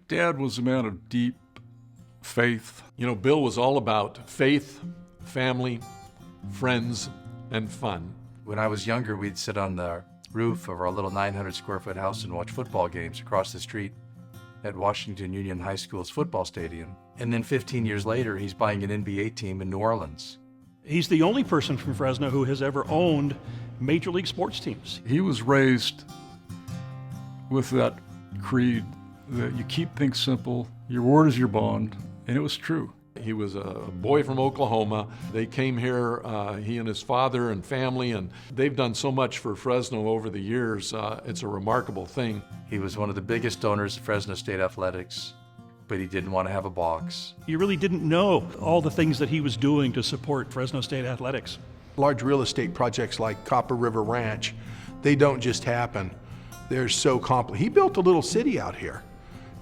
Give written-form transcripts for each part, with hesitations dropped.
Dad was a man of deep faith. You know, Bill was all about faith, family, friends, and fun. When I was younger, we'd sit on the roof of our little 900 square foot house and watch football games across the street at Washington Union High School's football stadium. And then 15 years later, he's buying an NBA team in New Orleans. He's the only person from Fresno who has ever owned major league sports teams. He was raised with that creed that you keep things simple, your word is your bond, and it was true. He was a boy from Oklahoma. They came here, he and his father and family, and they've done so much for Fresno over the years. It's a remarkable thing. He was one of the biggest donors of Fresno State Athletics, but he didn't want to have a box. You really didn't know all the things that he was doing to support Fresno State athletics. Large real estate projects like Copper River Ranch, they don't just happen. They're so complicated. He built a little city out here,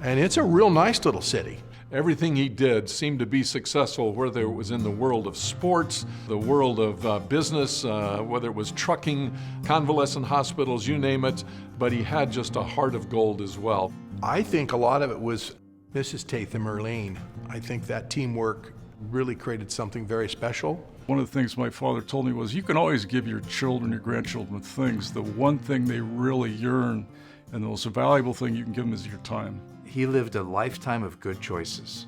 and it's a real nice little city. Everything he did seemed to be successful, whether it was in the world of sports, the world of business, whether it was trucking, convalescent hospitals, you name it, but he had just a heart of gold as well. I think a lot of it was Mrs. Tatham, Erlene. I think that teamwork really created something very special. One of the things my father told me was, you can always give your children, your grandchildren things. The one thing they really yearn and the most valuable thing you can give them is your time. He lived a lifetime of good choices.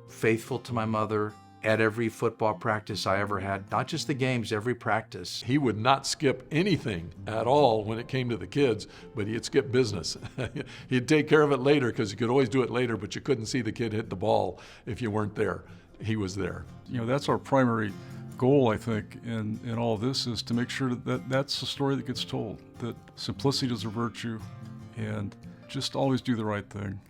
Faithful to my mother, at every football practice I ever had, not just the games, every practice. He would not skip anything at all when it came to the kids, but he'd skip business. He'd take care of it later because you could always do it later, but you couldn't see the kid hit the ball if you weren't there. He was there. You know, that's our primary goal, I think, in all of this, is to make sure that that's the story that gets told, that simplicity is a virtue and just always do the right thing.